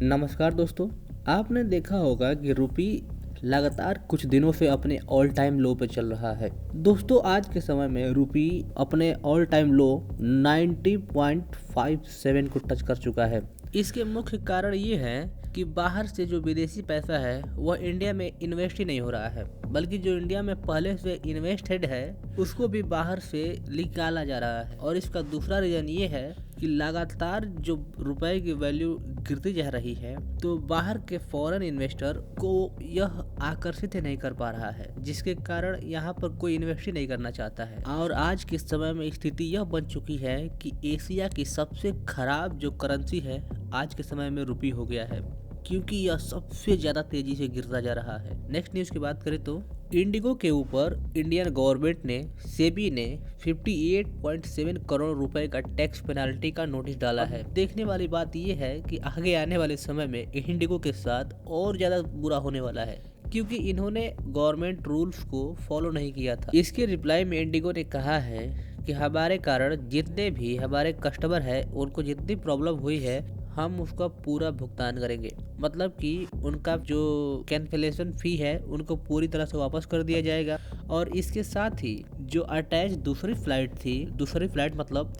नमस्कार दोस्तों। आपने देखा होगा कि रुपी लगातार कुछ दिनों से अपने ऑल टाइम लो पे चल रहा है। दोस्तों आज के समय में रुपी अपने ऑल टाइम लो 90.57 को टच कर चुका है। इसके मुख्य कारण ये है कि बाहर से जो विदेशी पैसा है वह इंडिया में इन्वेस्ट ही नहीं हो रहा है, बल्कि जो इंडिया में पहले से इन्वेस्टेड है उसको भी बाहर से निकाला जा रहा है। और इसका दूसरा रीज़न ये है कि लगातार जो रुपए की वैल्यू गिरती जा रही है, तो बाहर के फॉरेन इन्वेस्टर को यह आकर्षित ही नहीं कर पा रहा है, जिसके कारण यहाँ पर कोई इन्वेस्ट ही नहीं करना चाहता है। और आज के समय में स्थिति यह बन चुकी है कि एशिया की सबसे खराब जो करेंसी है आज के समय में रुपी हो गया है, क्योंकि यह सबसे ज़्यादा तेज़ी से गिरता जा रहा है। नेक्स्ट न्यूज़ की बात करें तो इंडिगो के ऊपर इंडियन गवर्नमेंट ने सेबी ने 58.7 करोड़ रुपए का टैक्स पेनाल्टी का नोटिस डाला है। देखने वाली बात यह है कि आगे आने वाले समय में इंडिगो के साथ और ज़्यादा बुरा होने वाला है, क्योंकि इन्होंने गवर्नमेंट रूल्स को फॉलो नहीं किया था। इसके रिप्लाई में इंडिगो ने कहा है कि हमारे कारण जितने भी हमारे कस्टमर हैं उनको जितनी प्रॉब्लम हुई है हम उसका पूरा भुगतान करेंगे। मतलब कि उनका जो कैंसलेशन फ़ी है उनको पूरी तरह से वापस कर दिया जाएगा। और इसके साथ ही जो अटैच दूसरी फ़्लाइट थी, दूसरी फ़्लाइट मतलब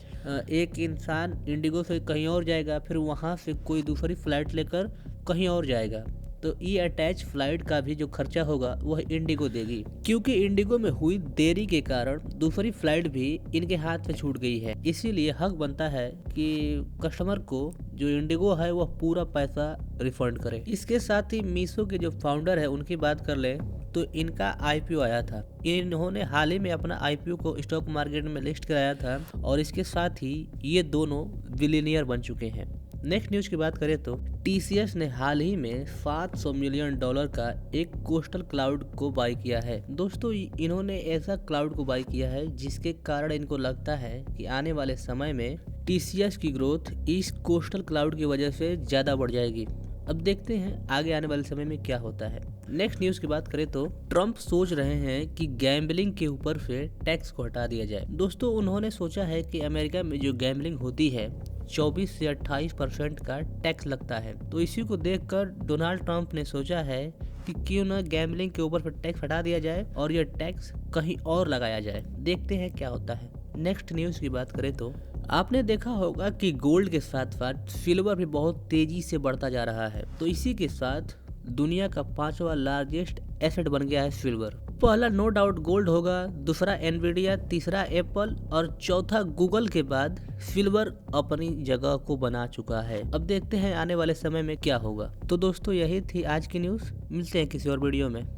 एक इंसान इंडिगो से कहीं और जाएगा, फिर वहाँ से कोई दूसरी फ़्लाइट लेकर कहीं और जाएगा, तो ये अटैच फ्लाइट का भी जो खर्चा होगा वह इंडिगो देगी। क्योंकि इंडिगो में हुई देरी के कारण दूसरी फ्लाइट भी इनके हाथ से छूट गई है, इसीलिए हक बनता है कि कस्टमर को जो इंडिगो है वह पूरा पैसा रिफंड करे। इसके साथ ही मीशो के जो फाउंडर है उनकी बात कर ले तो इनका आईपीओ आया था। इन्होंने हाल ही में अपना आईपीओ को स्टॉक मार्केट में लिस्ट कराया था और इसके साथ ही ये दोनों बिलियनियर बन चुके हैं। नेक्स्ट न्यूज़ की बात करें तो टीसीएस ने हाल ही में $700 मिलियन का एक कोस्टल क्लाउड को बाय किया है। दोस्तों इन्होंने ऐसा क्लाउड को बाय किया है जिसके कारण इनको लगता है कि आने वाले समय में टीसीएस की ग्रोथ इस कोस्टल क्लाउड की वजह से ज़्यादा बढ़ जाएगी। अब देखते हैं आगे आने वाले समय में क्या होता है। नेक्स्ट न्यूज़ की बात करें तो ट्रंप सोच रहे हैं कि गैम्बलिंग के ऊपर से टैक्स को हटा दिया जाए। दोस्तों उन्होंने सोचा है कि अमेरिका में जो गैम्बलिंग होती है 24 से 28% का टैक्स लगता है, तो इसी को देखकर डोनाल्ड ट्रंप ने सोचा है कि क्यों ना गैम्बलिंग के ऊपर से टैक्स हटा दिया जाए और यह टैक्स कहीं और लगाया जाए। देखते हैं क्या होता है। नेक्स्ट न्यूज़ की बात करें तो आपने देखा होगा कि गोल्ड के साथ साथ सिल्वर भी बहुत तेजी से बढ़ता जा रहा है, तो इसी के साथ दुनिया का 5वां लार्जेस्ट एसेट बन गया है सिल्वर। पहला नो डाउट गोल्ड होगा, दूसरा एनवीडिया, तीसरा एप्पल और चौथा गूगल के बाद सिल्वर अपनी जगह को बना चुका है। अब देखते हैं आने वाले समय में क्या होगा। तो दोस्तों यही थी आज की न्यूज़, मिलते हैं किसी और वीडियो में।